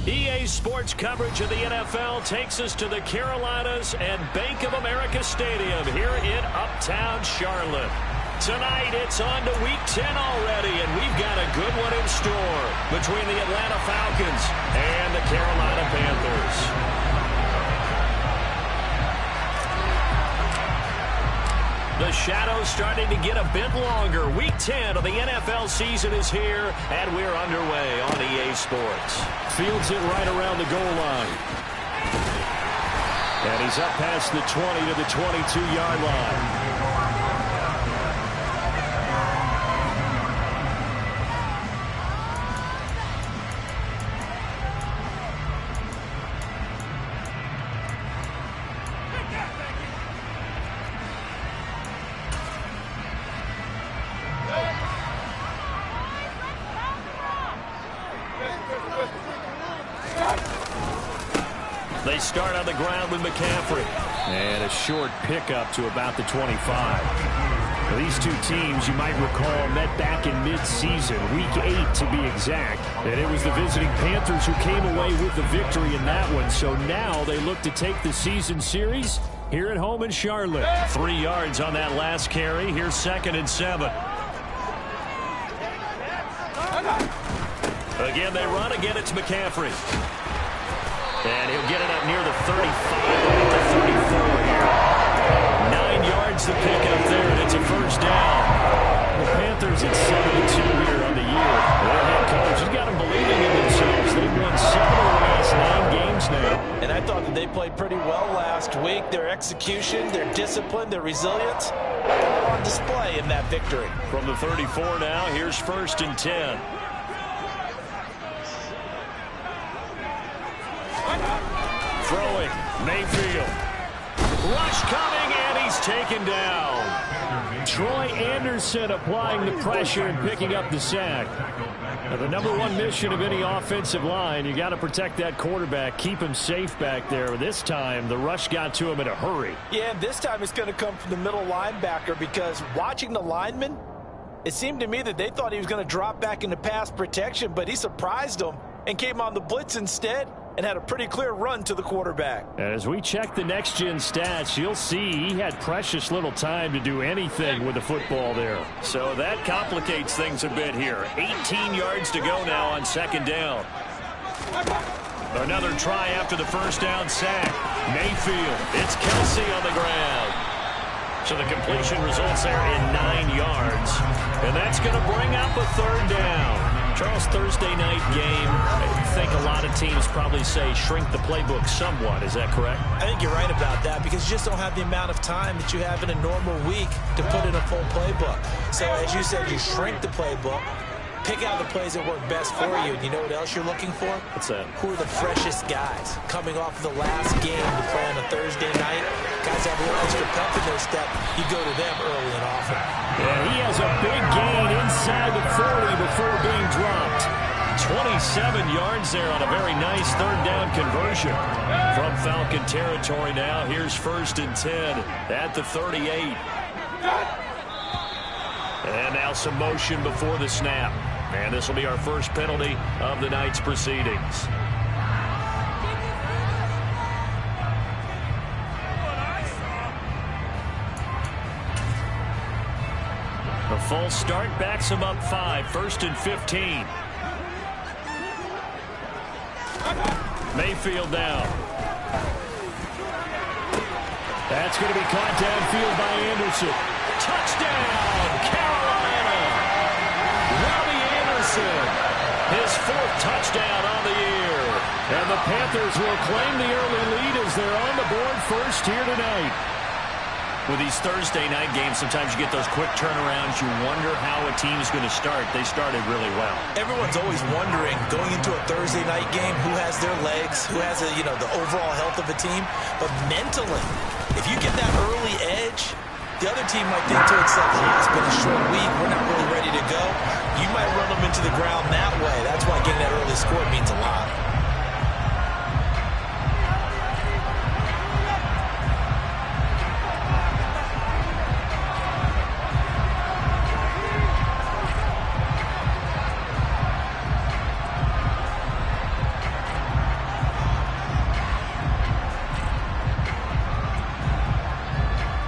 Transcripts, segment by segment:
EA Sports coverage of the NFL takes us to the Carolinas and Bank of America Stadium here in Uptown Charlotte. Tonight, it's on to Week 10 already, and we've got a good one in store between the Atlanta Falcons and the Carolina Panthers. The shadow's starting to get a bit longer. Week 10 of the NFL season is here, and we're underway on EA Sports. Fields it right around the goal line. And he's up past the 20 to the 22-yard line. They start on the ground with McCaffrey. And a short pickup to about the 25. Now, these two teams, you might recall, met back in mid-season, Week 8 to be exact. And it was the visiting Panthers who came away with the victory in that one. So now they look to take the season series here at home in Charlotte. 3 yards on that last carry. Here's 2nd and 7. Again, they run. Again, it's McCaffrey. And he'll get it up near the 35, the 34 here. 9 yards to pick up there, and it's a first down. The Panthers at 7-2 here on the year. Their head coach has got them believing in themselves. They've won 7 of the last 9 games now. And I thought that they played pretty well last week. Their execution, their discipline, their resilience, all on display in that victory. From the 34 now, here's 1st and 10. Throwing, Mayfield. Rush coming, and he's taken down. Troy Anderson applying the pressure and picking up the sack. Now, the #1 mission of any offensive line, you got to protect that quarterback, keep him safe back there. This time, the rush got to him in a hurry. Yeah, and this time it's going to come from the middle linebacker because watching the lineman, it seemed to me that they thought he was going to drop back into pass protection, but he surprised them and came on the blitz instead and had a pretty clear run to the quarterback. As we check the next-gen stats, you'll see he had precious little time to do anything with the football there. So that complicates things a bit here. 18 yards to go now on 2nd down. Another try after the first down sack. Mayfield, it's Kelsey on the ground. So the completion results there in 9 yards. And that's going to bring up a 3rd down. Charles, Thursday night game, I think a lot of teams probably say shrink the playbook somewhat. Is that correct? I think you're right about that because you just don't have the amount of time that you have in a normal week to put in a full playbook. So as you said, you shrink the playbook, pick out the plays that work best for you. And you know what else you're looking for? What's that? Who are the freshest guys coming off of the last game to play on a Thursday night? Guys have a little extra pep in their step. You go to them early and often. Yeah, he has a big gain inside the 40 before being dropped. 27 yards there on a very nice 3rd down conversion. From Falcon territory now, here's 1st and 10 at the 38. And now some motion before the snap. And this will be our first penalty of the night's proceedings. A false start backs him up 5. 1st and 15. Mayfield down. That's going to be caught downfield by Anderson. Touchdown, Carolina. Robbie Anderson, his 4th touchdown on the year. And the Panthers will claim the early lead as they're on the board first here tonight. With these Thursday night games, sometimes you get those quick turnarounds. You wonder how a team's going to start. They started really well. Everyone's always wondering, going into a Thursday night game, who has their legs, who has the overall health of a team. But mentally, if you get that early edge, the other team might think to itself, it's been a short week, we're not really ready to go. You might run them into the ground that way. That's why getting that early score means a lot.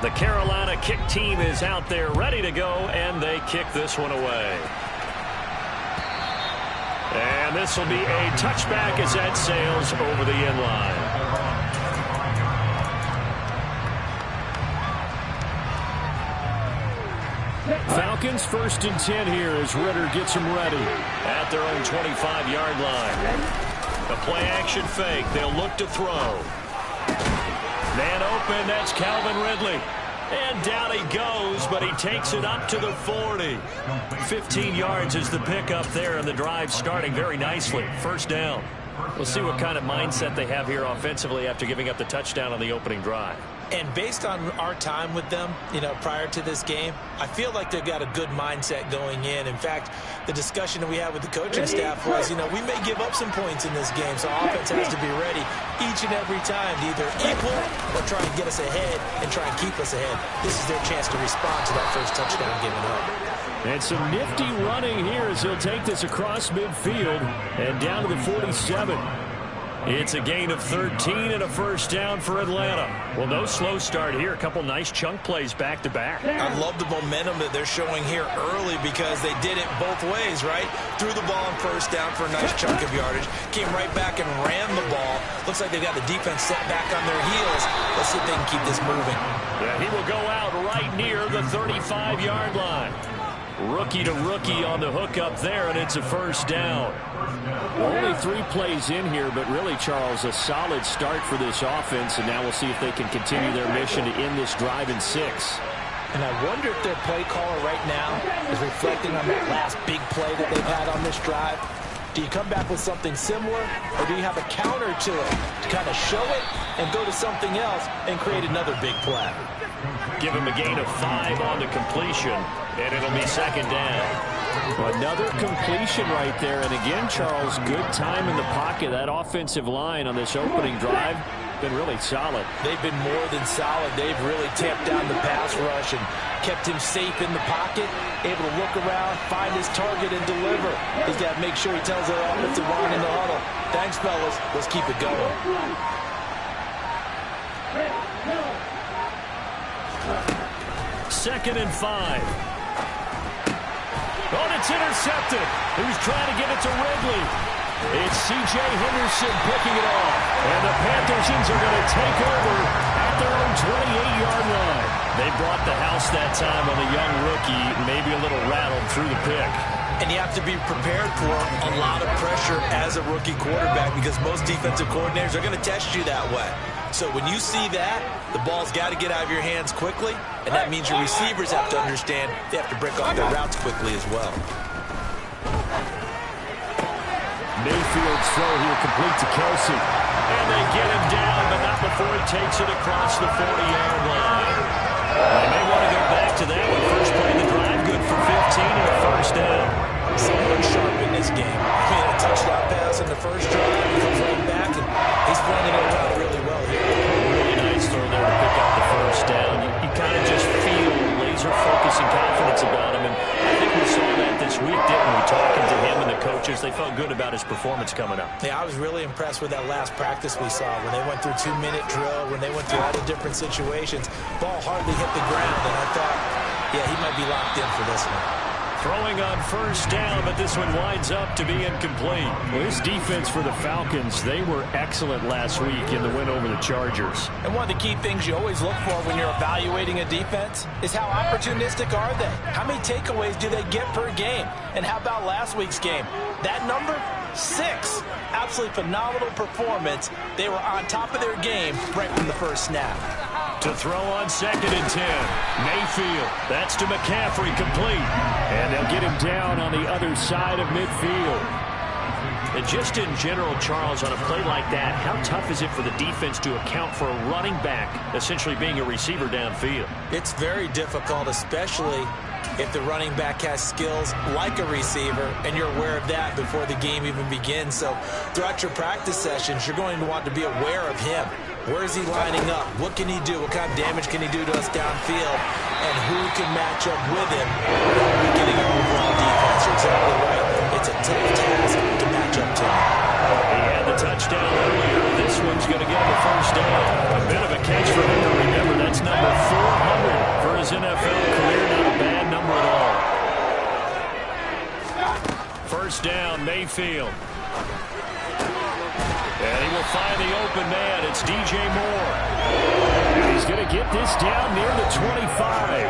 The Carolina kick team is out there ready to go, and they kick this one away. And this will be a touchback as that sails over the end line. Falcons 1st and 10 here as Ritter gets them ready at their own 25-yard line. A play-action fake. They'll look to throw. Man open, that's Calvin Ridley. And down he goes, but he takes it up to the 40. 15 yards is the pickup there, and the drive starting very nicely. First down. We'll see what kind of mindset they have here offensively after giving up the touchdown on the opening drive. And based on our time with them, prior to this game, I feel like they've got a good mindset going in. In fact, the discussion that we had with the coaching staff was, we may give up some points in this game, so offense has to be ready each and every time to either equal or try and get us ahead and try and keep us ahead. This is their chance to respond to that first touchdown given up. And some nifty running here as he'll take this across midfield and down to the 47. It's a gain of 13 and a first down for Atlanta. Well, no slow start here. A couple nice chunk plays back-to-back. I love the momentum that they're showing here early because they did it both ways, right? Threw the ball on first down for a nice chunk of yardage. Came right back and ran the ball. Looks like they've got the defense set back on their heels. Let's see if they can keep this moving. Yeah, he will go out right near the 35-yard line. Rookie to rookie on the hook up there, and it's a first down. Only 3 plays in here, but really, Charles, a solid start for this offense, and now we'll see if they can continue their mission to end this drive in 6. And I wonder if their play caller right now is reflecting on that last big play that they've had on this drive. Do you come back with something similar, or do you have a counter to it to kind of show it and go to something else and create another big play? Give him a gain of 5 on the completion, and it'll be second down. Another completion right there. And again, Charles, good time in the pocket. That offensive line on this opening drive been really solid. They've been more than solid. They've really tamped down the pass rush and kept him safe in the pocket, able to look around, find his target, and deliver. He's got to make sure he tells their offensive line in the huddle, thanks, fellas. Let's keep it going. Second and 5. Oh, it's intercepted. He was trying to get it to Ridley. It's C.J. Henderson picking it off. And the Panthers are going to take over at their own 28-yard line. They brought the house that time on the young rookie, maybe a little rattled through the pick. And you have to be prepared for a lot of pressure as a rookie quarterback because most defensive coordinators are going to test you that way. So when you see that, the ball's got to get out of your hands quickly, and that means your receivers have to understand they have to break off their routes quickly as well. Mayfield's throw here complete to Kelsey. And they get him down, but not before he takes it across the 40-yard line. They may want to go back to that one. First play of the drive, good for 15 and a first down. Someone sharp in this game. He had a touchdown pass in the first drive. He comes right back, and he's flinging it around really well here. Really nice throw there to pick up the first down. You kind of just feel laser focus and confidence about him, and I think we saw that this week, didn't we? Talking to him and the coaches, they felt good about his performance coming up. Yeah, I was really impressed with that last practice we saw when they went through 2-minute drill, when they went through all the different situations. Ball hardly hit the ground, and I thought, yeah, he might be locked in for this one. Throwing on first down, but this one winds up to be incomplete. Well, this defense for the Falcons, they were excellent last week in the win over the Chargers. And one of the key things you always look for when you're evaluating a defense is how opportunistic are they? How many takeaways do they get per game? And how about last week's game? That number? 6. Absolutely phenomenal performance. They were on top of their game right from the first snap. To throw on second and 10. Mayfield. That's to McCaffrey, complete. And they'll get him down on the other side of midfield. And just in general, Charles, on a play like that, how tough is it for the defense to account for a running back essentially being a receiver downfield? It's very difficult, especially if the running back has skills like a receiver, and you're aware of that before the game even begins. So throughout your practice sessions, you're going to want to be aware of him. Where is he lining up? What can he do? What kind of damage can he do to us downfield? And who can match up with him without weakening our overall defense? You're exactly right. It's a tough task to match up to him. He had the touchdown earlier. This one's going to get him a first down. A bit of a catch for him to remember. That's number 400 Mayfield. And he will find the open man. It's DJ Moore. And he's going to get this down near the 25.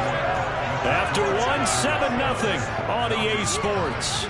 After one, 7-0 on EA Sports.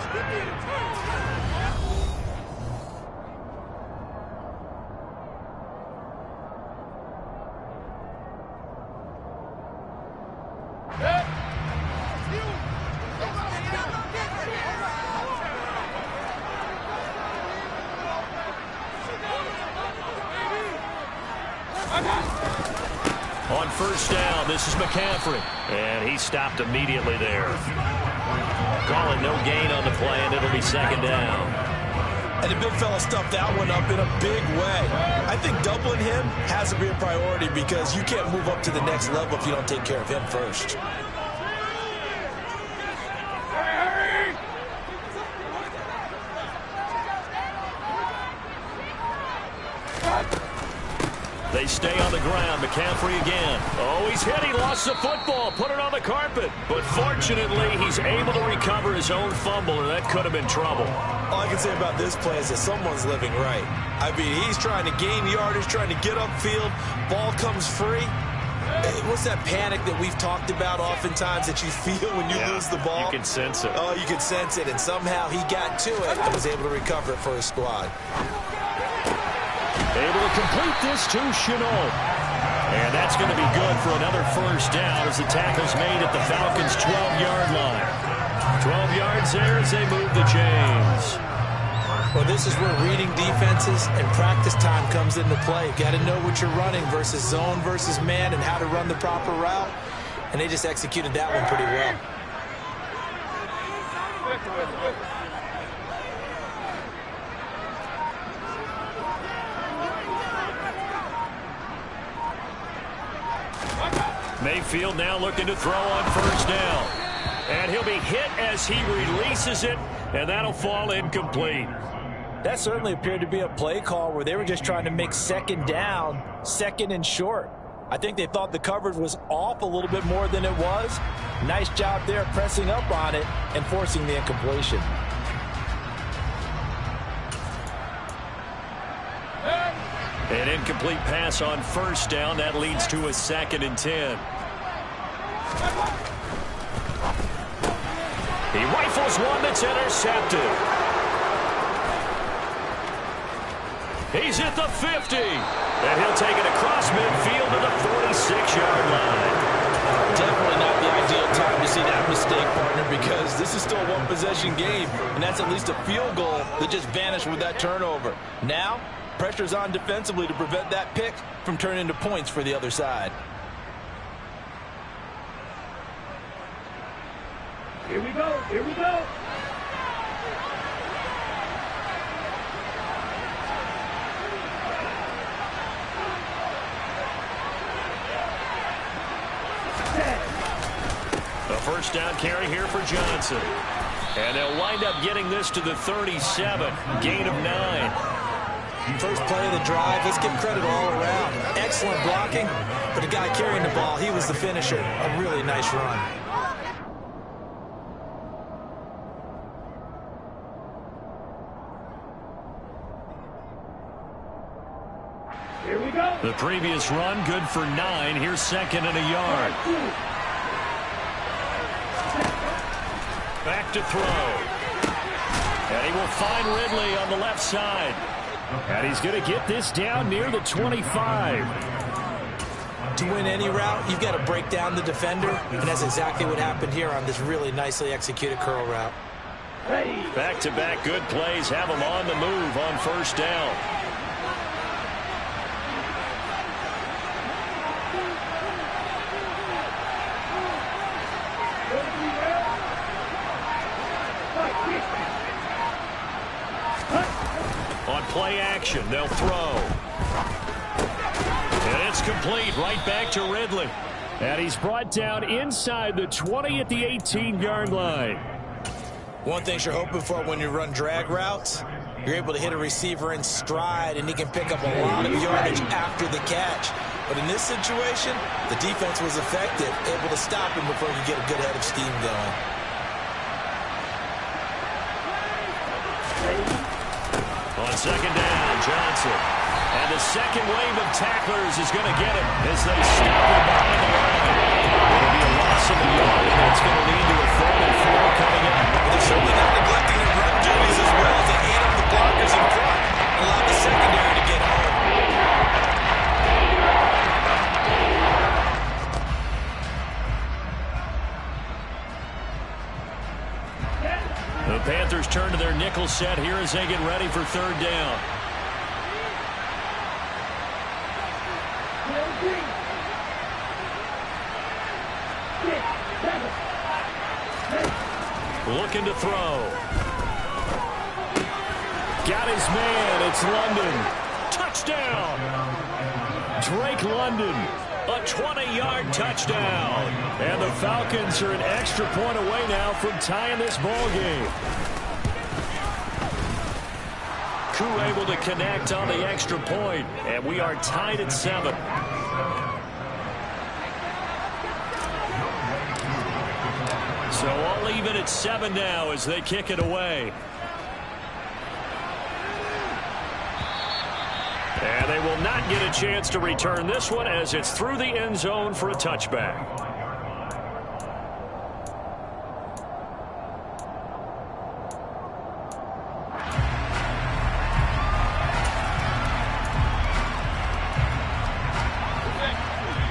On first down, this is McCaffrey. And he stopped immediately there. Calling no gain on the play, and it'll be second down. And the big fella stuffed that one up in a big way. I think doubling him has to be a priority because you can't move up to the next level if you don't take care of him first. They stay on the ground. McCaffrey again. Oh, he's hit. He lost the football. Put it on the carpet. But fortunately, he's able to recover his own fumble, and that could have been trouble. All I can say about this play is that someone's living right. I mean, he's trying to gain yardage, trying to get upfield. Ball comes free. What's that panic that we've talked about oftentimes that you feel when you lose the ball? You can sense it. Oh, you can sense it. And somehow he got to it and was able to recover it for his squad. Able to complete this to Chenault. And that's going to be good for another first down as the tackle's made at the Falcons' 12-yard line. 12 yards there as they move the chains. Well, this is where reading defenses and practice time comes into play. Got to know what you're running versus zone versus man and how to run the proper route. And they just executed that one pretty well. Mayfield now looking to throw on first down. And he'll be hit as he releases it, and that'll fall incomplete. That certainly appeared to be a play call where they were just trying to make second down, second and short. I think they thought the coverage was off a little bit more than it was. Nice job there pressing up on it and forcing the incompletion. An incomplete pass on first down. That leads to a 2nd and 10. He rifles one that's intercepted. He's at the 50. And he'll take it across midfield to the 46-yard line. Definitely not the ideal time to see that mistake, partner, because this is still a one-possession game, and that's at least a field goal that just vanished with that turnover. Now, pressure's on defensively to prevent that pick from turning into points for the other side. Here we go. Here we go. A first down carry here for Johnson. And they'll wind up getting this to the 37. Gain of 9. First play of the drive, let's give credit all around. Excellent blocking, but the guy carrying the ball, he was the finisher. A really nice run. Here we go. The previous run, good for 9. Here's 2nd and a yard. Back to throw. And he will find Ridley on the left side. And he's going to get this down near the 25. To win any route, you've got to break down the defender, and that's exactly what happened here on this really nicely executed curl route. Back-to-back good plays have him on the move on first down. On play action, they'll throw. And it's complete right back to Ridley. And he's brought down inside the 20 at the 18-yard line. One thing you're hoping for when you run drag routes, you're able to hit a receiver in stride, and he can pick up a lot of yardage after the catch. But in this situation, the defense was effective, able to stop him before you get a good head of steam going. On second down, Johnson. And the second wave of tacklers is going to get him as they stop him behind the line. It'll be a loss of a yard, and that's going to lead to a 3rd and 4 coming up. They're certainly not neglecting their run duties as well as they ate up the blockers in front and allowed the secondary to get home. The Panthers turn to their nickel set here as they get ready for 3rd down. Looking to throw. Got his man. It's London. Touchdown. Drake London. A 20-yard touchdown. And the Falcons are an extra point away now from tying this ball game. Koo able to connect on the extra point, and we are tied at 7. So all even at 7 now as they kick it away. And they will not get a chance to return this one as it's through the end zone for a touchback.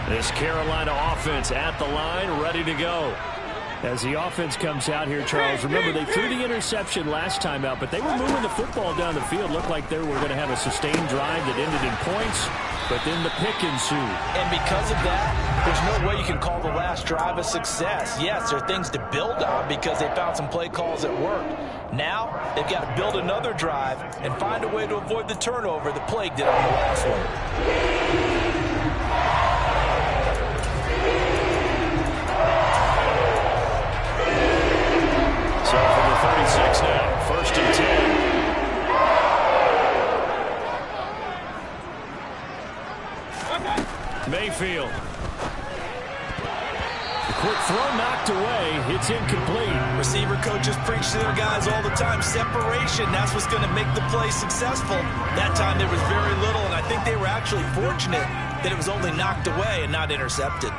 This Carolina offense at the line, ready to go. As the offense comes out here, Charles, remember they threw the interception last time out, but they were moving the football down the field. Looked like they were going to have a sustained drive that ended in points, but then the pick ensued. And because of that, there's no way you can call the last drive a success. Yes, there are things to build on because they found some play calls that worked. Now, they've got to build another drive and find a way to avoid the turnover that plagued it on the last one. So from the 36 now, 1st and 10. Mayfield. The quick throw knocked away. It's incomplete. Receiver coaches preach to their guys all the time. Separation, that's what's going to make the play successful. That time there was very little, and I think they were actually fortunate that it was only knocked away and not intercepted.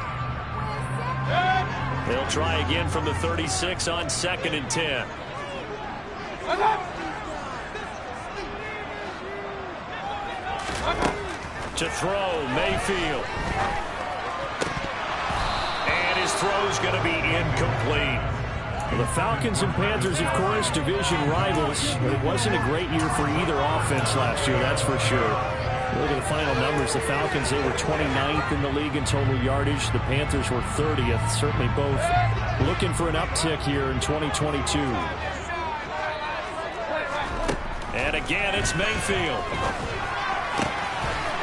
They'll try again from the 36 on 2nd and 10. To throw, Mayfield. And his throw's going to be incomplete. Well, the Falcons and Panthers, of course, division rivals. But it wasn't a great year for either offense last year, that's for sure. Look at the final numbers. The Falcons, they were 29th in the league in total yardage. The Panthers were 30th. Certainly both looking for an uptick here in 2022. And again, it's Mayfield.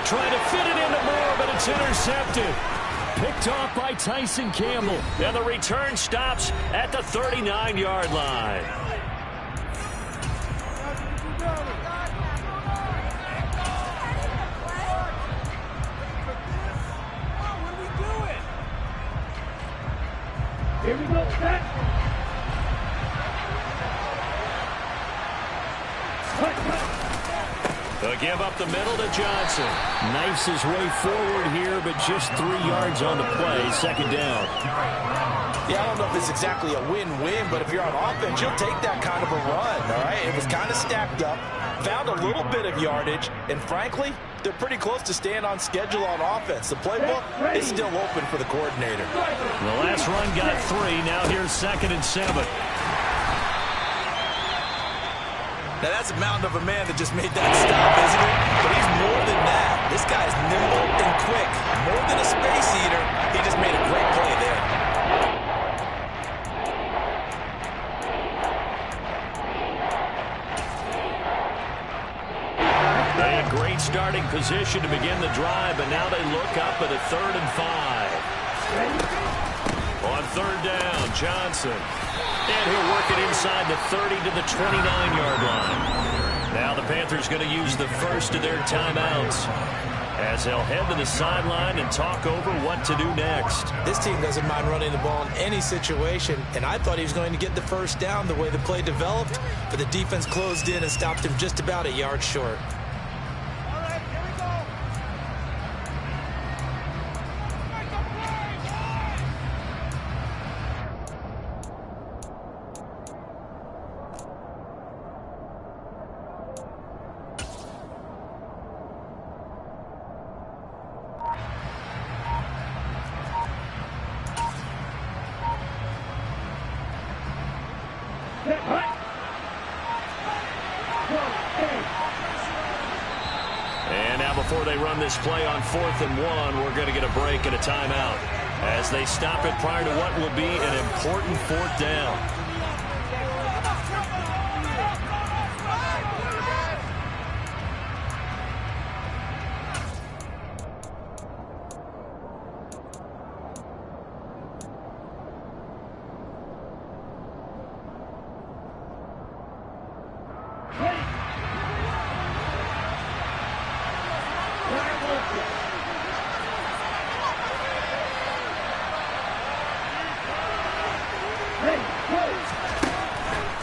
Trying to fit it into Moore, but it's intercepted. Picked off by Tyson Campbell. And the return stops at the 39-yard line. Here we go, set. They'll give up the middle to Johnson. Knifes his way forward here, but just 3 yards on the play. 2nd down. Yeah, I don't know if it's exactly a win-win, but if you're on offense, you'll take that kind of a run, all right? It was kind of stacked up, found a little bit of yardage, and frankly, they're pretty close to staying on schedule on offense. The playbook is still open for the coordinator. The last run got 3. Now here's 2nd and 7. Now, that's a mountain of a man that just made that stop, isn't it? But he's more than that. This guy's nimble and quick. More than a space eater, he just made a great play there. They had great starting position to begin the drive, but now they look up at a 3rd and 5. On 3rd down, Johnson. And he'll work it inside the 30 to the 29-yard line. Now the Panthers going to use the first of their timeouts. as they'll head to the sideline and talk over what to do next. This team doesn't mind running the ball in any situation, and I thought he was going to get the first down the way the play developed, but the defense closed in and stopped him just about a yard short. And now before they run this play on 4th and 1, we're going to get a break and a timeout as they stop it prior to what will be an important 4th down.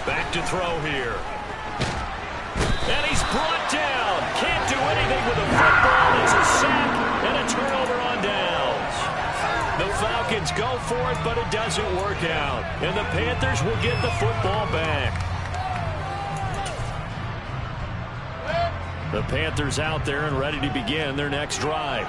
Back to throw here. And he's brought down. Can't do anything with a football. It's a sack and a turnover on downs. The Falcons go for it, but it doesn't work out. And the Panthers will get the football back. The Panthers out there and ready to begin their next drive.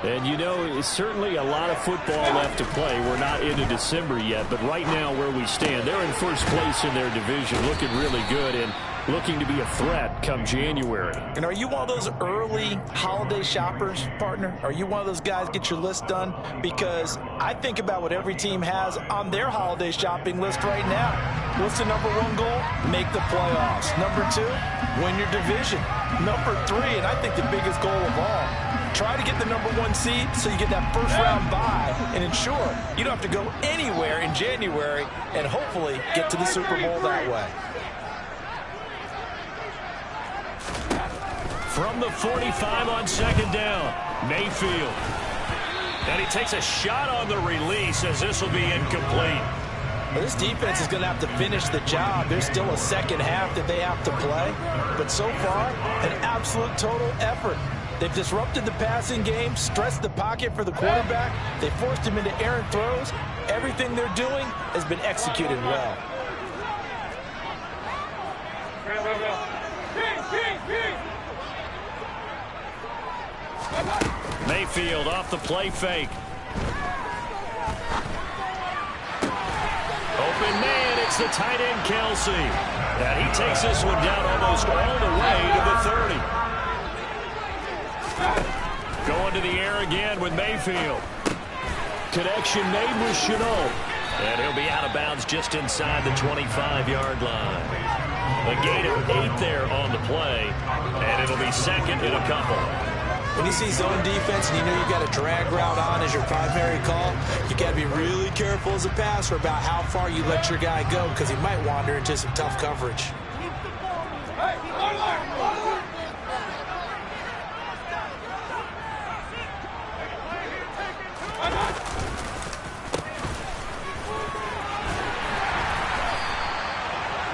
And, you know, it's certainly a lot of football left to play. We're not into December yet, but right now where we stand, they're in first place in their division, looking really good and looking to be a threat come January. And are you one of those early holiday shoppers, partner? Are you one of those guys get your list done? Because I think about what every team has on their holiday shopping list right now. What's the number 1 goal? Make the playoffs. Number 2, win your division. Number 3, and I think the biggest goal of all, try to get the number 1 seed so you get that first round bye and ensure you don't have to go anywhere in January and hopefully get to the Super Bowl that way. From the 45 on 2nd down, Mayfield. And he takes a shot on the release as this will be incomplete. Well, this defense is going to have to finish the job. There's still a second half that they have to play. But so far, an absolute total effort. They've disrupted the passing game, stressed the pocket for the quarterback. They forced him into errant throws. Everything they're doing has been executed well. Mayfield off the play fake. Open man, it's the tight end, Kelsey. And he takes this one down almost all the way to the 30. Going to the air again with Mayfield. Connection made with Chenault. And he'll be out of bounds just inside the 25-yard line. A gain of 8 there on the play, and it'll be second in a couple. When you see zone defense and you know you've got a drag route on as your primary call, you got to be really careful as a passer about how far you let your guy go because he might wander into some tough coverage.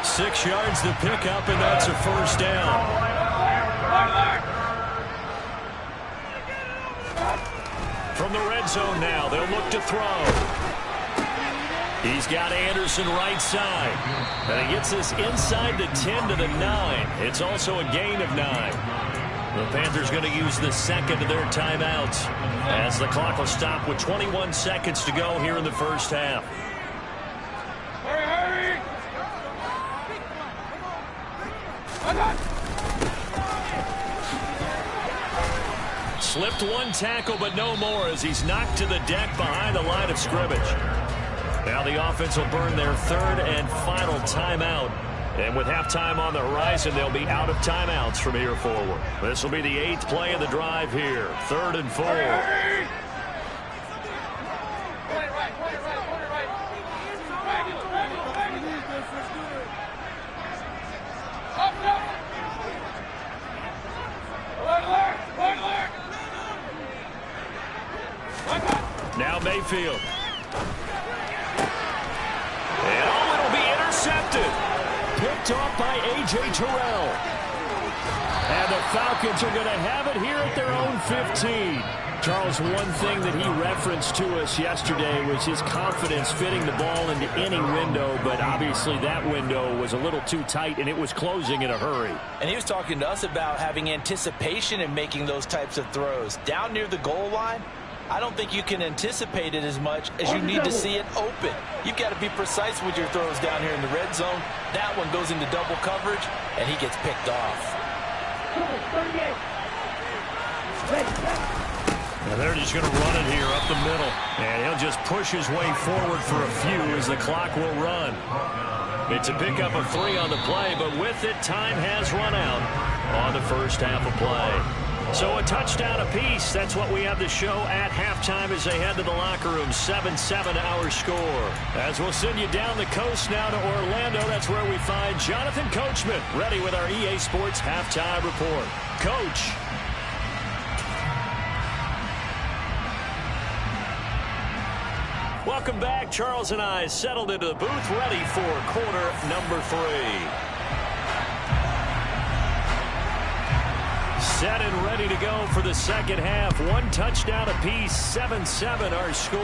Six yards to pick up, and that's a first down. From the red zone now, they'll look to throw. He's got Anderson right side. And he gets this inside the 10 to the 9. It's also a gain of 9. The Panthers going to use the second of their timeouts as the clock will stop with 21 seconds to go here in the first half. Slipped one tackle, but no more as he's knocked to the deck behind the line of scrimmage. Now the offense will burn their third and final timeout. And with halftime on the horizon, they'll be out of timeouts from here forward. This will be the 8th play of the drive here. 3rd and 4. Mayfield. And it'll be intercepted. Picked off by A.J. Terrell. And the Falcons are going to have it here at their own 15. Charles, one thing that he referenced to us yesterday was his confidence fitting the ball into any window, but obviously that window was a little too tight, and it was closing in a hurry. And he was talking to us about having anticipation in making those types of throws. Down near the goal line, I don't think you can anticipate it as much as you need to see it open. You've got to be precise with your throws down here in the red zone. That one goes into double coverage, and he gets picked off. And they're just going to run it here up the middle. And he'll just push his way forward for a few as the clock will run. It's a pickup of 3 on the play, but with it, time has run out on the first half of play. So a touchdown apiece. That's what we have to show at halftime as they head to the locker room. 7-7 our score. As we'll send you down the coast now to Orlando, that's where we find Jonathan Coachman ready with our EA Sports halftime report. Coach. Welcome back. Charles and I settled into the booth, ready for quarter number 3. Set and ready to go for the second half. 1 touchdown apiece, 7-7 our score.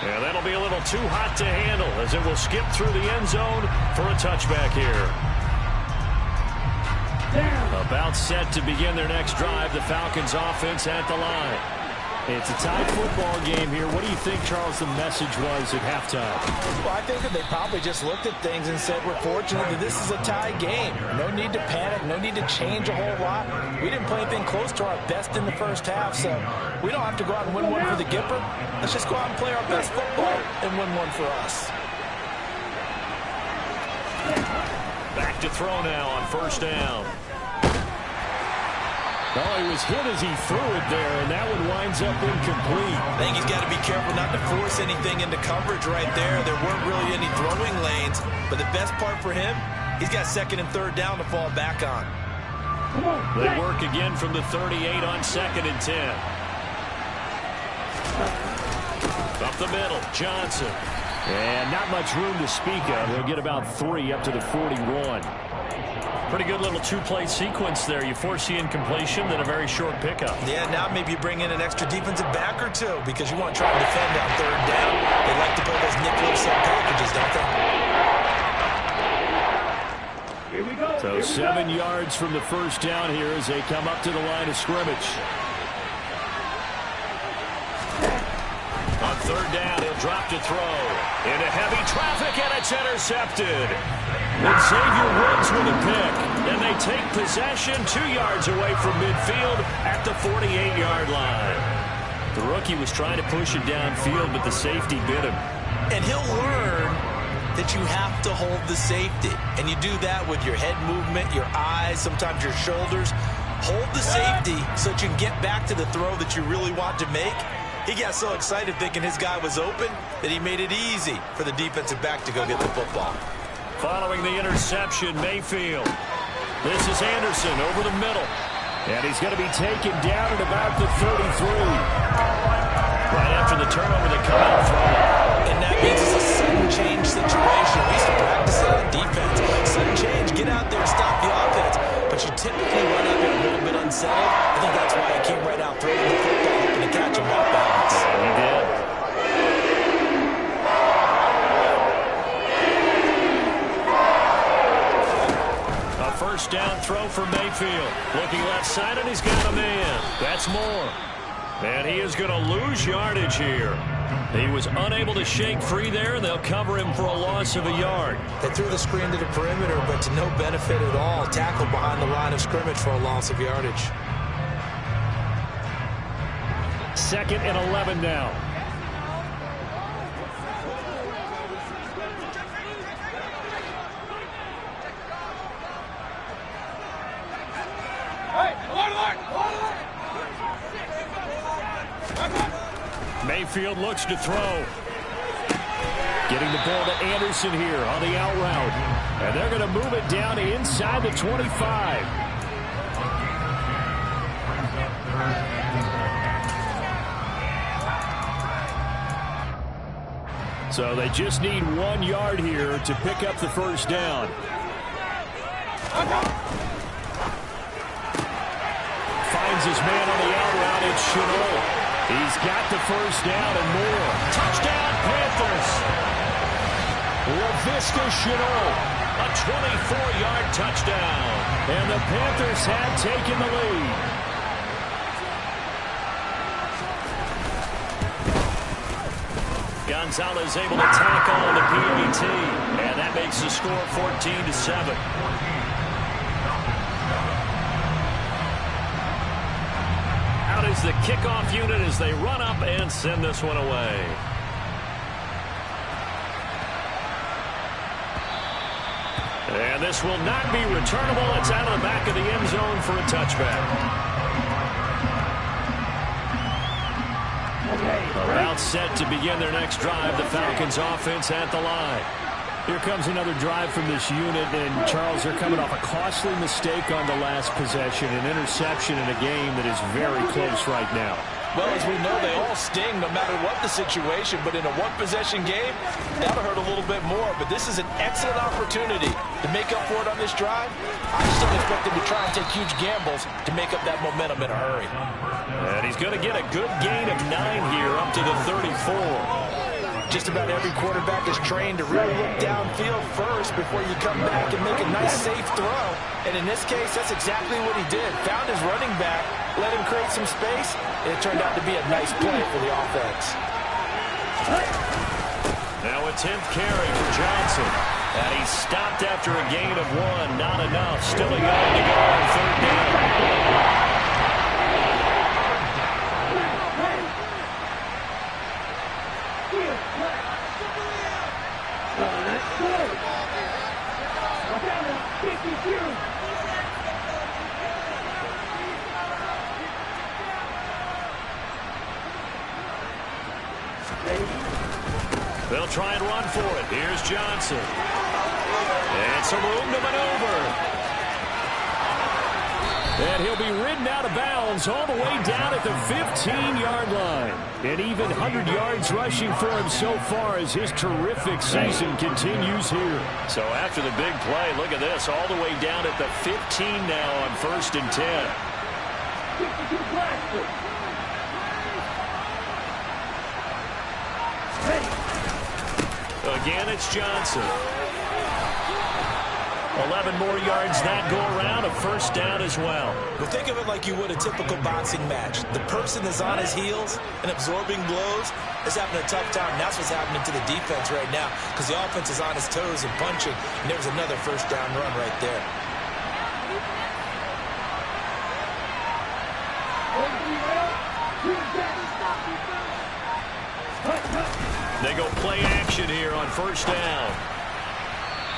And that'll be a little too hot to handle as it will skip through the end zone for a touchback here. About set to begin their next drive. The Falcons offense at the line. It's a tied football game here. What do you think, Charles, the message was at halftime? Well, I think that they probably just looked at things and said, we're fortunate that this is a tie game. No need to panic. No need to change a whole lot. We didn't play anything close to our best in the first half, so we don't have to go out and win one for the Gipper. Let's just go out and play our best football and win one for us. Back to throw now on first down. Oh, he was hit as he threw it there, and that one winds up incomplete. I think he's got to be careful not to force anything into coverage right there. There weren't really any throwing lanes, but the best part for him, he's got 2nd and 3rd down to fall back on. They work again from the 38 on 2nd and 10. Up the middle, Johnson. And not much room to speak of. They'll get about 3 up to the 41. Pretty good little 2-play sequence there. You force the incompletion, then a very short pickup. Yeah, now maybe you bring in an extra defensive back or 2 because you want to try and defend on 3rd down. They like to play those nickel sub packages, don't they? Here we go. So 7 yards from the first down here as they come up to the line of scrimmage. On 3rd down, he'll drop to throw. Into heavy traffic, and it's intercepted. And Xavier Woods with a pick. And they take possession 2 yards away from midfield at the 48-yard line. The rookie was trying to push it downfield, but the safety bit him. And he'll learn that you have to hold the safety. And you do that with your head movement, your eyes, sometimes your shoulders. Hold the safety so that you can get back to the throw that you really want to make. He got so excited thinking his guy was open that he made it easy for the defensive back to go get the football. Following the interception, Mayfield. This is Anderson over the middle. And he's going to be taken down at about the 33. Right after the turnover, they come out throwing. And that means it's a sudden change situation. We used to practice it on defense. Sudden change, get out there, stop the offense. But you typically run out there a little bit unsettled. I think that's why he came right out throwing the football, hoping to catch him off balance. Yeah, he did. First down throw for Mayfield. Looking left side, and he's got a man. That's Moore. And he is going to lose yardage here. He was unable to shake free there, and they'll cover him for a loss of a yard. They threw the screen to the perimeter, but to no benefit at all. Tackled behind the line of scrimmage for a loss of yardage. 2nd and 11 now. Mayfield looks to throw. Getting the ball to Anderson here on the out route. And they're going to move it down inside the 25. So they just need 1 yard here to pick up the first down. Finds his man on the out route. It's Chenault. He's got the first down and more. Touchdown, Panthers. LaVista Chenault, a 24-yard touchdown. And the Panthers have taken the lead. Gonzalez able to tack on the PAT. And that makes the score 14-7. Out is the kickoff unit as they run up and send this one away. And this will not be returnable. It's out of the back of the end zone for a touchback. About set to begin their next drive. The Falcons offense at the line. Here comes another drive from this unit. And, Charles, they're coming off a costly mistake on the last possession. An interception in a game that is very close right now. Well, as we know, they all sting no matter what the situation. But in a one-possession game, that'll hurt a little bit more. But this is an excellent opportunity to make up for it on this drive. I just don't expect them to try and take huge gambles to make up that momentum in a hurry. And he's going to get a good gain of 9 here up to the 34. Just about every quarterback is trained to really look downfield first before you come back and make a nice, safe throw. And in this case, that's exactly what he did. Found his running back, let him create some space, and it turned out to be a nice play for the offense. Now a 10th carry for Johnson. And he's stopped after a gain of 1. Not enough. Still a yard to go on 3rd down. They'll try and run for it. Here's Johnson. And some room to maneuver. And he'll be ridden out of bounds all the way down at the 15-yard line. And even 100 yards rushing for him so far as his terrific season continues here. So after the big play, look at this, all the way down at the 15 now on 1st and 10. Again, it's Johnson. 11 more yards that go around, a 1st down as well. Well, think of it like you would a typical boxing match. The person is on his heels and absorbing blows is having a tough time. And that's what's happening to the defense right now because the offense is on his toes and punching. And there's another 1st down run right there. They go play action here on 1st down.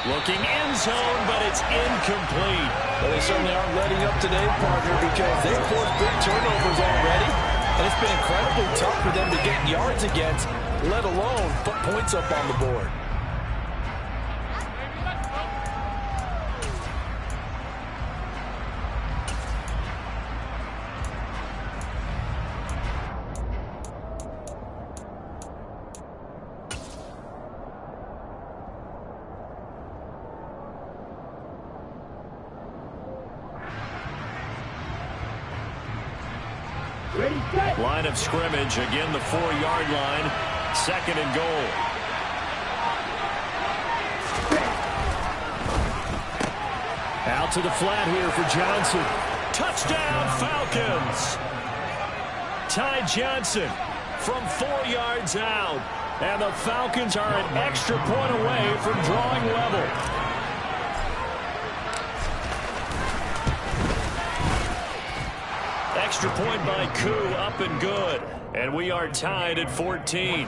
Looking end zone, but it's incomplete. Well, they certainly aren't letting up today, partner, because they've forced big turnovers already. And it's been incredibly tough for them to get yards against, let alone put points up on the board. Line of scrimmage, again the 4-yard line, 2nd and goal. Out to the flat here for Johnson. Touchdown, Falcons! Ty Johnson from 4 yards out. And the Falcons are an extra point away from drawing level. Extra point by Koo, up and good. And we are tied at 14.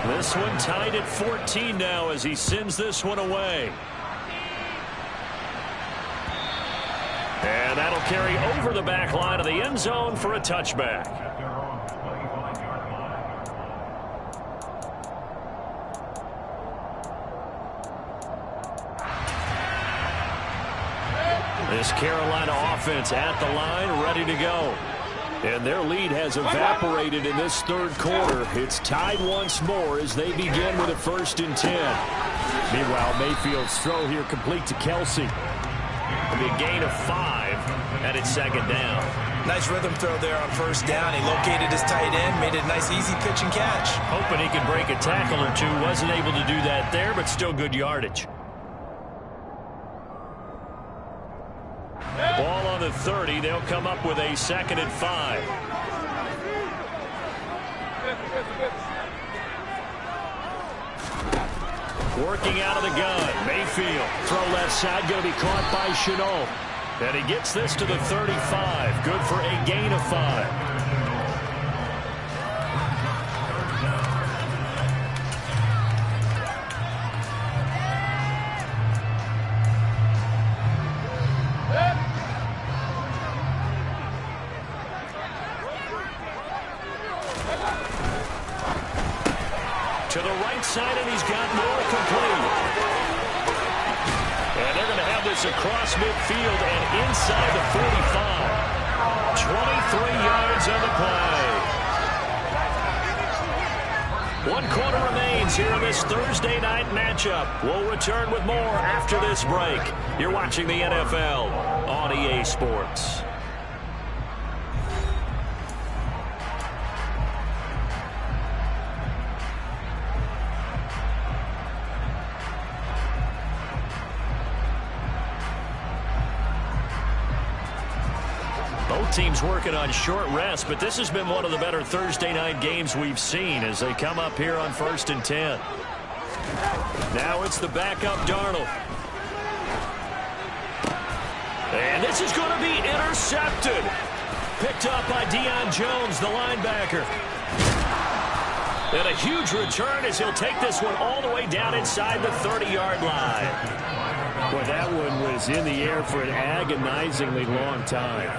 This one tied at 14 now as he sends this one away. And that'll carry over the back line of the end zone for a touchback. This Carolina offense at the line, ready to go. And their lead has evaporated in this third quarter. It's tied once more as they begin with a 1st and 10. Meanwhile, Mayfield's throw here complete to Kelsey. It'll be a gain of 5, and it's 2nd down. Nice rhythm throw there on 1st down. He located his tight end, made it a nice easy pitch and catch. Hoping he could break a tackle or two. Wasn't able to do that there, but still good yardage. Ball on the 30. They'll come up with a 2nd and 5. Working out of the gun. Mayfield. Throw left side. Going to be caught by Chenault. And he gets this to the 35. Good for a gain of 5. To the right side, and he's got more complete. And they're going to have this across midfield and inside the 45. 23 yards on the play. 1 quarter remains here in this Thursday night matchup. We'll return with more after this break. You're watching the NFL on EA Sports. Teams working on short rest, but this has been one of the better Thursday night games we've seen as they come up here on 1st and 10. Now it's the backup Darnold. And this is going to be intercepted. Picked up by Deion Jones, the linebacker. And a huge return as he'll take this one all the way down inside the 30-yard line. Boy, that one was in the air for an agonizingly long time.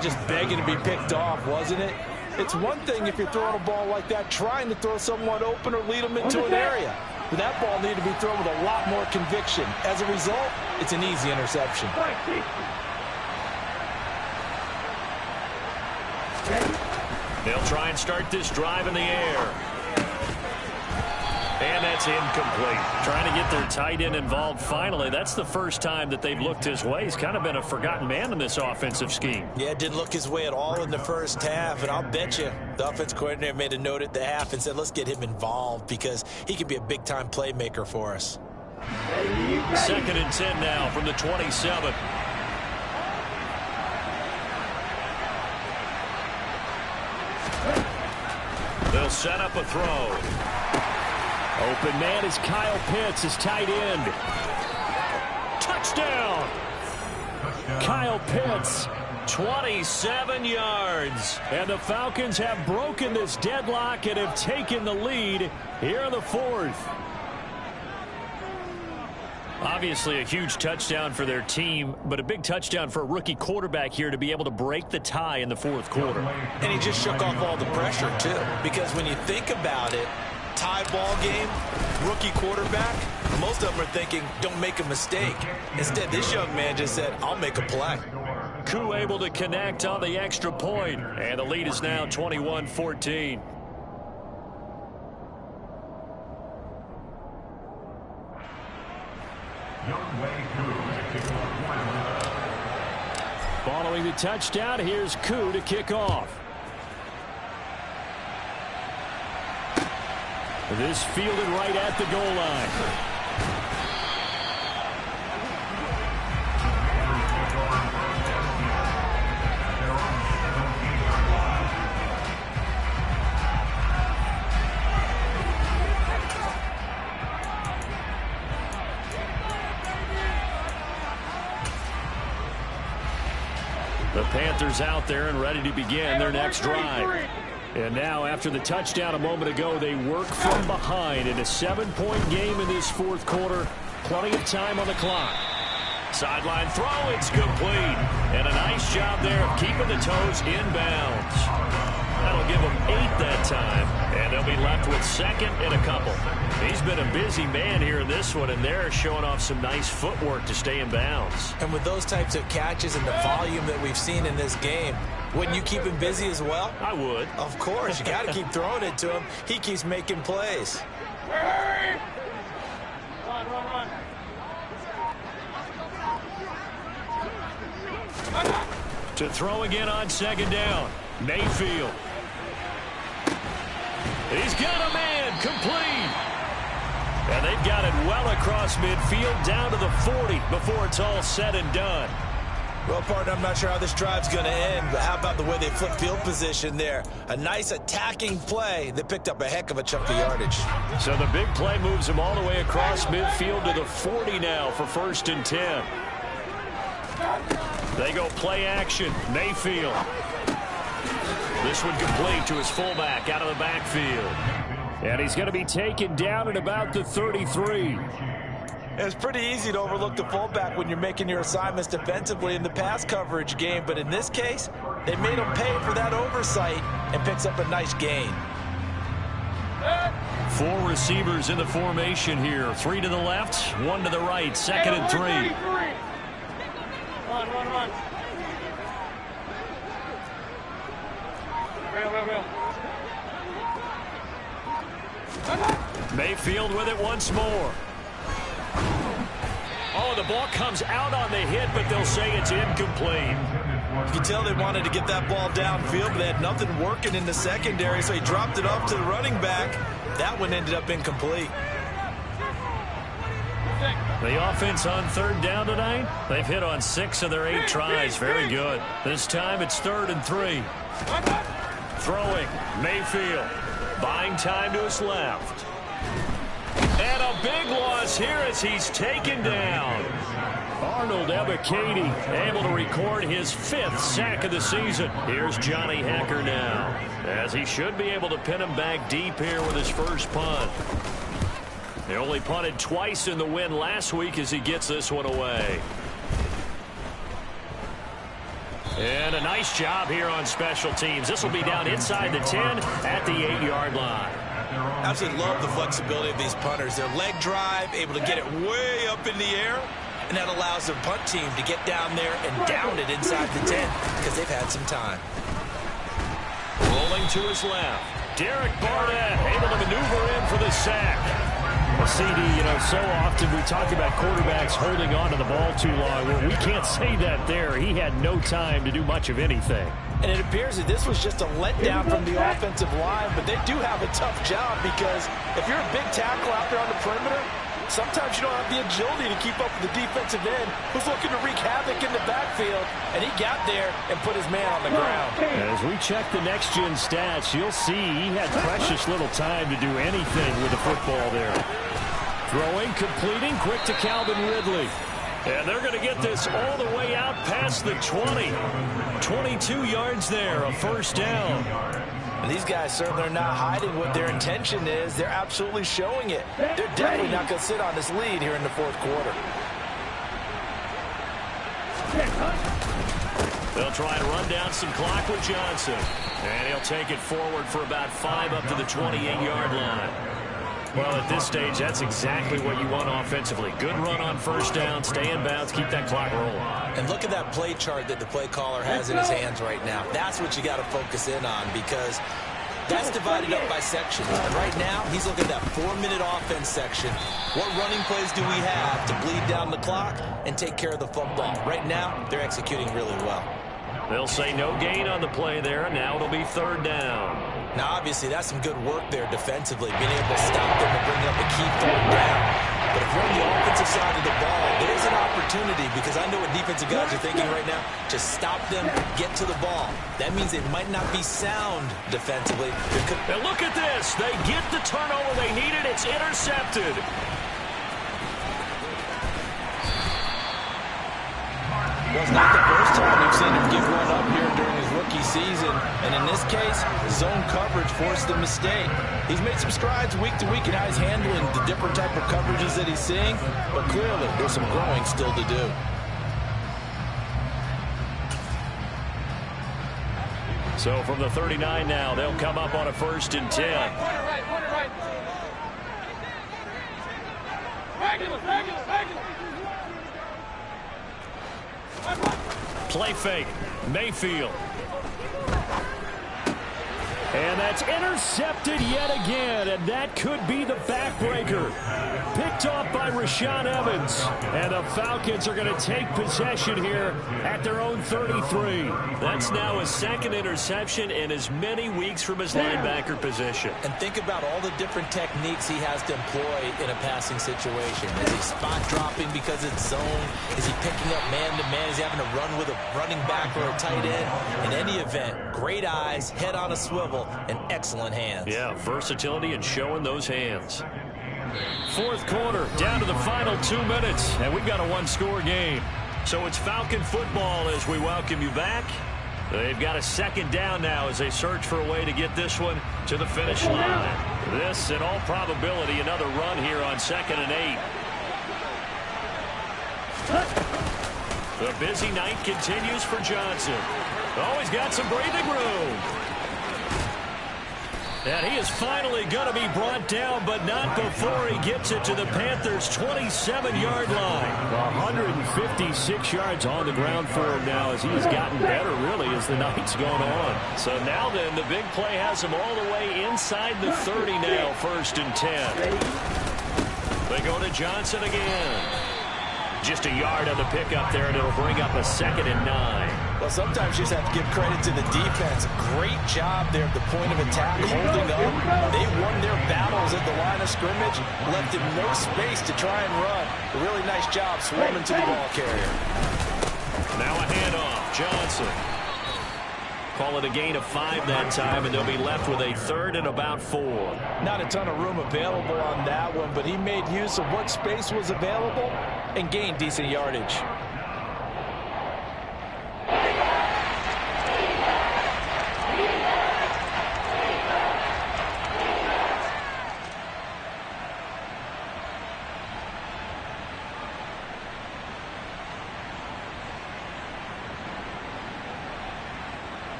Just begging to be picked off, wasn't it? It's one thing if you're throwing a ball like that, trying to throw someone open or lead them into an area. But that ball needed to be thrown with a lot more conviction. As a result, it's an easy interception. They'll try and start this drive in the air. And that's incomplete. Trying to get their tight end involved finally. That's the first time that they've looked his way. He's kind of been a forgotten man in this offensive scheme. Yeah, didn't look his way at all in the first half. And I'll bet you the offense coordinator made a note at the half and said, let's get him involved because he could be a big-time playmaker for us. 2nd and 10 now from the 27. They'll set up a throw. Open man is Kyle Pitts, his tight end. Touchdown! Kyle Pitts, 27 yards. And the Falcons have broken this deadlock and have taken the lead here in the 4th. Obviously a huge touchdown for their team, but a big touchdown for a rookie quarterback here to be able to break the tie in the 4th quarter. And he just shook off all the pressure, too, because when you think about it, tie ball game, rookie quarterback, most of them are thinking, don't make a mistake. Instead, this young man just said, I'll make a play. Koo able to connect on the extra point, and the lead is now 21-14. Following the touchdown, here's Koo to kick off. This fielded right at the goal line. The Panthers out there and ready to begin their next drive. And now, after the touchdown a moment ago, they work from behind in a 7-point game in this 4th quarter. Plenty of time on the clock. Sideline throw, it's complete. And a nice job there of keeping the toes inbounds. That'll give them 8 that time. And they'll be left with 2nd and a couple. He's been a busy man here in this one, and they're showing off some nice footwork to stay in bounds. And with those types of catches and the volume that we've seen in this game, Wouldn't you keep him busy as well? I would. Of course. You got to keep throwing it to him. He keeps making plays. Run. To throw again on second down. Mayfield. He's got a man complete. And they've got it well across midfield down to the 40 before it's all said and done. Well, partner, I'm not sure how this drive's going to end, but how about the way they flip field position there? A nice attacking play that picked up a heck of a chunk of yardage. So the big play moves them all the way across midfield to the 40 now for 1st and 10. They go play action. Mayfield. This one complete to his fullback out of the backfield. And he's going to be taken down at about the 33. It's pretty easy to overlook the fullback when you're making your assignments defensively in the pass coverage game, but in this case, they made him pay for that oversight and picks up a nice gain. 4 receivers in the formation here. 3 to the left, 1 to the right. 2nd and 3. Run. Real. Mayfield with it once more. Oh, the ball comes out on the hit, but they'll say it's incomplete. You can tell they wanted to get that ball downfield, but they had nothing working in the secondary, so he dropped it off to the running back. That one ended up incomplete. The offense on 3rd down tonight, they've hit on 6 of their 8 tries. Very good. This time it's 3rd and 3. Throwing, Mayfield. Buying time to his left. And a big loss here as he's taken down. Arnold Ebiketie able to record his 5th sack of the season. Here's Johnny Hekker now, as he should be able to pin him back deep here with his first punt. He only punted twice in the win last week as he gets this one away. And a nice job here on special teams. This will be down inside the 10 at the 8-yard line. Absolutely love the flexibility of these punters. Their leg drive, able to get it way up in the air, and that allows their punt team to get down there and down it inside the 10 because they've had some time. Rolling to his left. Derek Barnett able to maneuver in for the sack. Well, CD, so often we talk about quarterbacks holding on to the ball too long. Well, we can't say that there. He had no time to do much of anything. And it appears that this was just a letdown from the offensive line, but they do have a tough job because if you're a big tackle out there on the perimeter, sometimes you don't have the agility to keep up with the defensive end who's looking to wreak havoc in the backfield, and he got there and put his man on the ground. As we check the next-gen stats, you'll see he had precious little time to do anything with the football there. Throwing, completing, quick to Calvin Ridley. And they're going to get this all the way out past the 20. 22 yards there, a 1st down. And these guys certainly are not hiding what their intention is. They're absolutely showing it. They're definitely not going to sit on this lead here in the 4th quarter. They'll try and run down some clock with Johnson. And he'll take it forward for about 5 up to the 28-yard line. Well, at this stage, that's exactly what you want offensively. Good run on 1st down, stay in bounds, keep that clock rolling. And look at that play chart that the play caller has in his hands right now. That's what you got to focus in on because that's divided up by sections. And right now, he's looking at that 4-minute offense section. What running plays do we have to bleed down the clock and take care of the football? Right now, they're executing really well. They'll say no gain on the play there, and now it'll be 3rd down. Now, obviously, that's some good work there defensively, being able to stop them and bring up a key 3rd down. But if you're on the offensive side of the ball, there's an opportunity because I know what defensive guys are thinking right now. Just stop them, get to the ball. That means they might not be sound defensively. And look at this. They get the turnover they needed. It's intercepted. Well, it's not the first time we've seen him give one up here during his rookie season. And in this case, zone coverage forced the mistake. He's made some strides week to week in how he's handling the different type of coverages that he's seeing. But clearly, there's some growing still to do. So from the 39 now, they'll come up on a 1st and 10. Right. Play fake. Mayfield. And that's intercepted yet again, and that could be the backbreaker. Picked off by Rashaan Evans, and the Falcons are going to take possession here at their own 33. That's now his second interception in as many weeks from his linebacker position. And think about all the different techniques he has to employ in a passing situation. Is he spot dropping because it's zone? Is he picking up man-to-man? Is he having to run with a running back or a tight end? In any event, great eyes, head on a swivel, and excellent hands. Yeah, versatility and showing those hands. Fourth quarter, down to the final 2 minutes, and we've got a one-score game. So it's Falcon football as we welcome you back. They've got a second down now as they search for a way to get this one to the finish line. This, in all probability, another run here on 2nd and 8. The busy night continues for Johnson. Oh, he's got some breathing room. And he is finally going to be brought down, but not before he gets it to the Panthers' 27-yard line. 156 yards on the ground for him now as he's gotten better, really, as the night's gone on. So now then, the big play has him all the way inside the 30 now, 1st and 10. They go to Johnson again. Just a yard on the pickup there, and it'll bring up a 2nd and 9. Well, sometimes you just have to give credit to the defense. Great job there at the point of attack, holding up. They won their battles at the line of scrimmage, left him no space to try and run. A really nice job swarming to the ball carrier. Now a handoff. Johnson. Call it a gain of 5 that time, and they'll be left with a 3rd and about 4. Not a ton of room available on that one, but he made use of what space was available and gained decent yardage.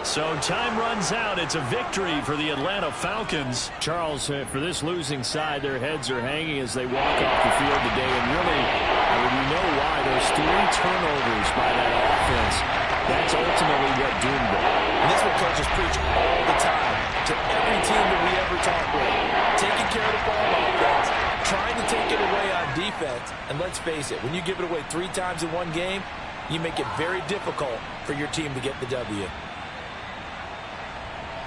So time runs out. It's a victory for the Atlanta Falcons. Charles, for this losing side, their heads are hanging as they walk off the field today. And really, we know why. Those 3 turnovers by that offense, that's ultimately what doomed them. And this is what coaches preach all the time to every team that we ever talk with. Taking care of the ball on offense, trying to take it away on defense. And let's face it, when you give it away 3 times in one game, you make it very difficult for your team to get the W.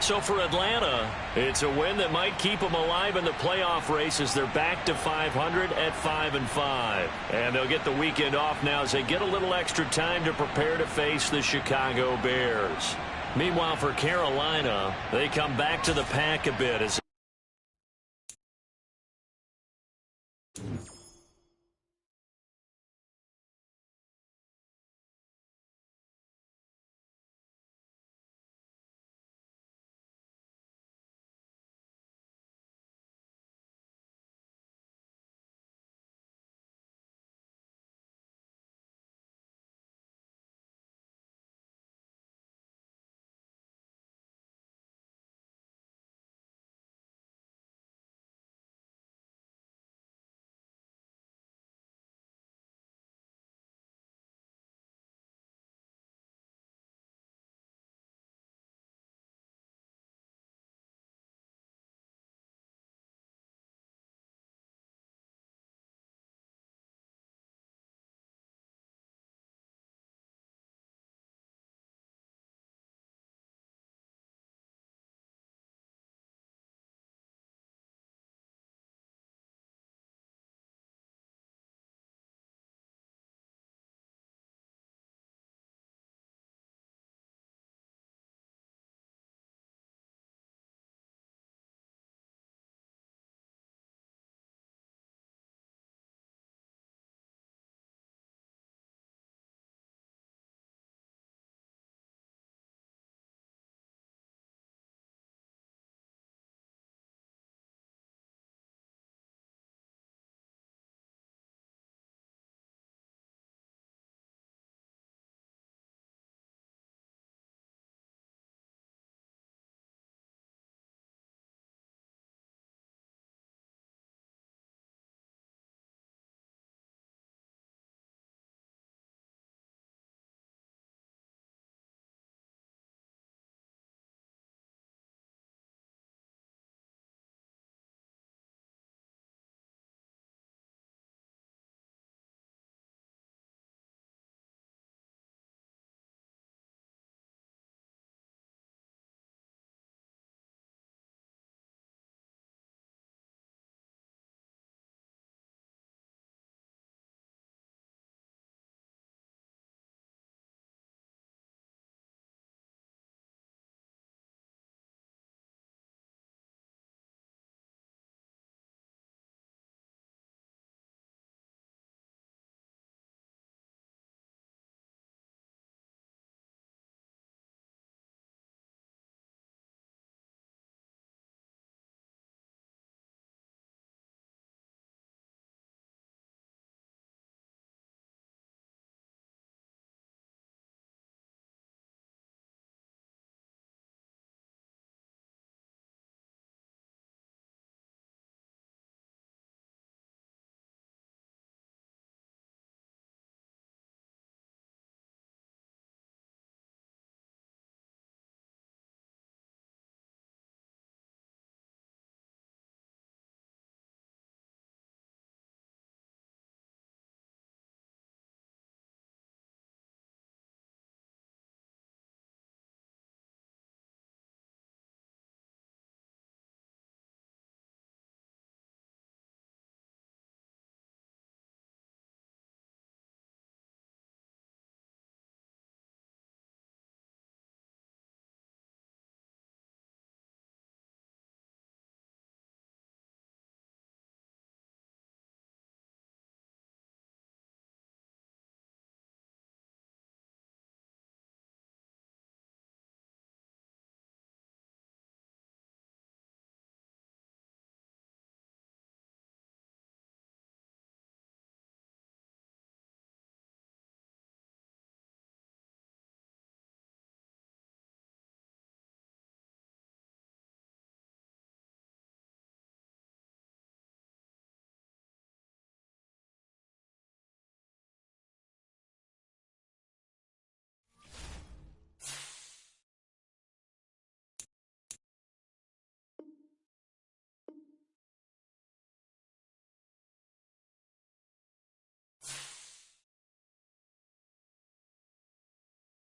So for Atlanta, it's a win that might keep them alive in the playoff race as they're back to 500 at 5-5. And they'll get the weekend off now as they get a little extra time to prepare to face the Chicago Bears. Meanwhile, for Carolina, they come back to the pack a bit as